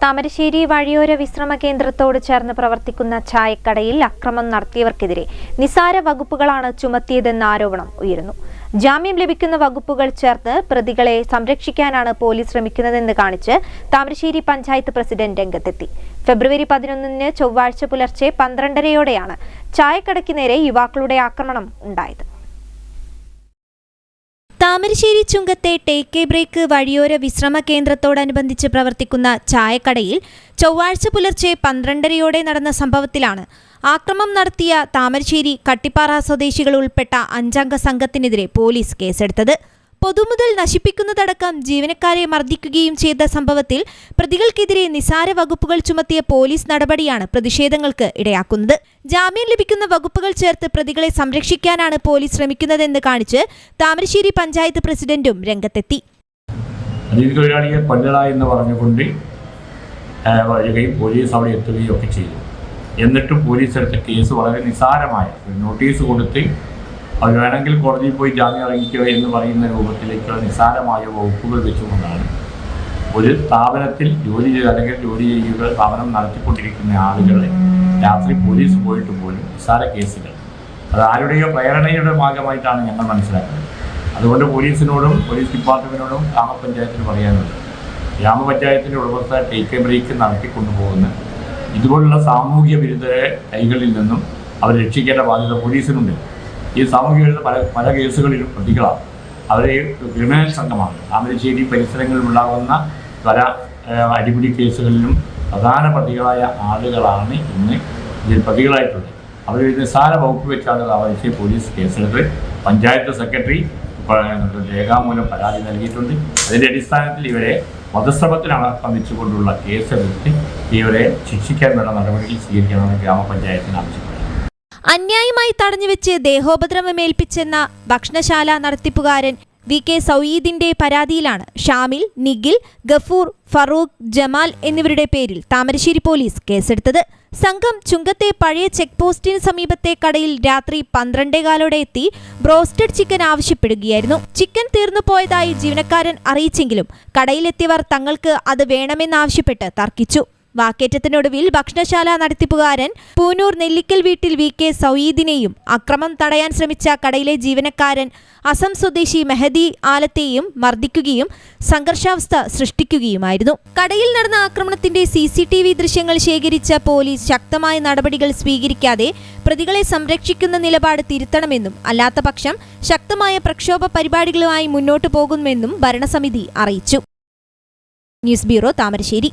താമരശ്ശേരി വഴിയോര വിശ്രമ കേന്ദ്രത്തോട് ചേർന്ന് പ്രവർത്തിക്കുന്ന ചായക്കടയിൽ അക്രമം നടത്തിയവർക്കെതിരെ നിസാര വകുപ്പുകളാണ് ചുമത്തിയതെന്ന ആരോപണം ഉയരുന്നു. ജാമ്യം ലഭിക്കുന്ന വകുപ്പുകൾ ചേർത്ത് പ്രതികളെ സംരക്ഷിക്കാനാണ് പോലീസ് ശ്രമിക്കുന്നതെന്ന് കാണിച്ച് താമരശ്ശേരി പഞ്ചായത്ത് പ്രസിഡന്റ് രംഗത്തെത്തി. ഫെബ്രുവരി 11 ചൊവ്വാഴ്ച പുലർച്ചെ 12:30യോടെയാണ് ചായക്കടയ്ക്ക് നേരെ യുവാക്കളുടെ ആക്രമണം ഉണ്ടായത്. താമരശ്ശേരി ചുങ്കത്തെ ടേക്ക് എ ബ്രേക്ക് വഴിയോര വിശ്രമ കേന്ദ്രത്തോടനുബന്ധിച്ച് പ്രവർത്തിക്കുന്ന ചായക്കടയിൽ ചൊവ്വാഴ്ച പുലർച്ചെ 12:30യോടെ നടന്ന സംഭവത്തിലാണ് ആക്രമണം നടത്തിയ താമരശ്ശേരി കട്ടിപ്പാറ സ്വദേശികൾ ഉൾപ്പെട്ട 5-അംഗ സംഘത്തിനെതിരെ പോലീസ് കേസെടുത്തത്. പൊതുമുതൽ നശിപ്പിക്കുന്നതടക്കം ജീവനക്കാരെ മർദ്ദിക്കുകയും ചെയ്ത സംഭവത്തിൽ പ്രതികൾക്കെതിരെ നിസാര വകുപ്പുകൾ ചുമത്തിയ പോലീസ് നടപടിയാണ് പ്രതിഷേധങ്ങൾക്ക് ഇടയാക്കുന്നത്. ജാമ്യം ലഭിക്കുന്ന വകുപ്പുകൾ ചേർത്ത് പ്രതികളെ സംരക്ഷിക്കാനാണ് പോലീസ് ശ്രമിക്കുന്നതെന്ന് കാണിച്ച് താമരശ്ശേരി പഞ്ചായത്ത് പ്രസിഡന്റും രംഗത്തെത്തി. തൊഴിലാളിയെ കൊല്ലണമെന്ന് പറഞ്ഞുകൊണ്ട് വരികയും പോലീസ് അവിടെ എത്തുകയും ഒക്കെ ചെയ്തു. എന്നിട്ടും പോലീസ് എടുത്ത കേസ് വളരെ നിസാരമായ ഒരു നോട്ടീസ് കൊടുത്ത് അവർ വേണമെങ്കിൽ കോടതിയിൽ പോയി ജാമ്യം ഇറങ്ങിക്കുക എന്ന് പറയുന്ന രൂപത്തിലേക്കുള്ള നിസാരമായ വകുപ്പുകൾ വെച്ചുകൊണ്ടാണ് ഒരു സ്ഥാപനത്തിൽ ജോലി ചെയ്യുക സ്ഥാപനം നടത്തിക്കൊണ്ടിരിക്കുന്ന ആളുകളെ രാത്രി പോലീസ് പോയിട്ട് പോലും നിസാര കേസുകൾ അത് ആരുടെയോ പ്രേരണയുടെ ഭാഗമായിട്ടാണ് ഞങ്ങൾ മനസ്സിലാക്കുന്നത്. അതുകൊണ്ട് പോലീസിനോടും പോലീസ് ഡിപ്പാർട്ട്മെൻറ്റിനോടും ഗ്രാമപഞ്ചായത്തിന് പറയാനുള്ളത്, ഗ്രാമപഞ്ചായത്തിൻ്റെ ഉടമസ്ഥ ടേക്ക് എ ബ്രേക്ക് നടത്തിക്കൊണ്ടുപോകുന്ന ഇതുപോലുള്ള സാമൂഹ്യ വിരുദ്ധരെ കൈകളിൽ നിന്നും അവരെ രക്ഷിക്കേണ്ട ബാധ്യത പോലീസിനുണ്ട്. ഈ സാമൂഹ്യ വിരുദ്ധ പല കേസുകളിലും പ്രതികളാണ്. അവർ ക്രിമിനൽ സംഘമാണ്. താമരശ്ശേരി പരിസരങ്ങളിൽ ഉണ്ടാകുന്ന പല അടിപിടി കേസുകളിലും പ്രധാന പ്രതികളായ ആളുകളാണ് ഇന്ന് ഇതിൽ പ്രതികളായിട്ടുള്ളത്. അവർ നിസ്സാര വകുപ്പ് വെച്ചാണ് താമരശ്ശേരി പോലീസ് കേസെടുത്ത് പഞ്ചായത്ത് സെക്രട്ടറി രേഖാമൂലം പരാതി നൽകിയിട്ടുണ്ട്. അതിൻ്റെ അടിസ്ഥാനത്തിൽ ഇവരെ വധശ്രമത്തിനടക്കം കേസെടുത്ത് ഇവരെ ശിക്ഷിക്കാൻ വേണ്ട നടപടികൾ സ്വീകരിക്കണമെന്ന് ഗ്രാമപഞ്ചായത്തിന് ആവശ്യപ്പെട്ടു. അന്യായമായി തടഞ്ഞുവെച്ച് ദേഹോപദ്രവമേൽപ്പിച്ചെന്ന ഭക്ഷണശാല നടത്തിപ്പുകാരൻ VK സൗയീദിന്റെ പരാതിയിലാണ് ഷാമിൽ, നിഖിൽ, ഗഫൂർ, ഫറൂഖ്, ജമാൽ എന്നിവരുടെ പേരിൽ താമരശ്ശേരി പോലീസ് കേസെടുത്തത്. സംഘം ചുങ്കത്തെ പഴയ ചെക്ക് പോസ്റ്റിന് സമീപത്തെ കടയിൽ രാത്രി 12:15 എത്തി ബ്രോസ്റ്റഡ് ചിക്കൻ ആവശ്യപ്പെടുകയായിരുന്നു. ചിക്കൻ തീർന്നു പോയതായി ജീവനക്കാരൻ അറിയിച്ചെങ്കിലും കടയിലെത്തിയവർ തങ്ങൾക്ക് അത് വേണമെന്നാവശ്യപ്പെട്ട് തർക്കിച്ചു. വാക്കേറ്റത്തിനൊടുവിൽ ഭക്ഷണശാല നടത്തിപ്പുകാരൻ പൂനൂർ നെല്ലിക്കൽ വീട്ടിൽ VK സൗയീദിനെയും അക്രമം തടയാൻ ശ്രമിച്ച കടയിലെ ജീവനക്കാരൻ അസം സ്വദേശി മെഹദി ആലത്തെയും മർദ്ദിക്കുകയും സംഘർഷാവസ്ഥ സൃഷ്ടിക്കുകയുമായിരുന്നു. കടയിൽ നടന്ന ആക്രമണത്തിന്റെ CCTV ദൃശ്യങ്ങൾ ശേഖരിച്ച പോലീസ് ശക്തമായ നടപടികൾ സ്വീകരിക്കാതെ പ്രതികളെ സംരക്ഷിക്കുന്ന നിലപാട് തിരുത്തണമെന്നും അല്ലാത്തപക്ഷം ശക്തമായ പ്രക്ഷോഭ പരിപാടികളുമായി മുന്നോട്ടു പോകുമെന്നും ഭരണസമിതി അറിയിച്ചു. News bureau, Thamarassery.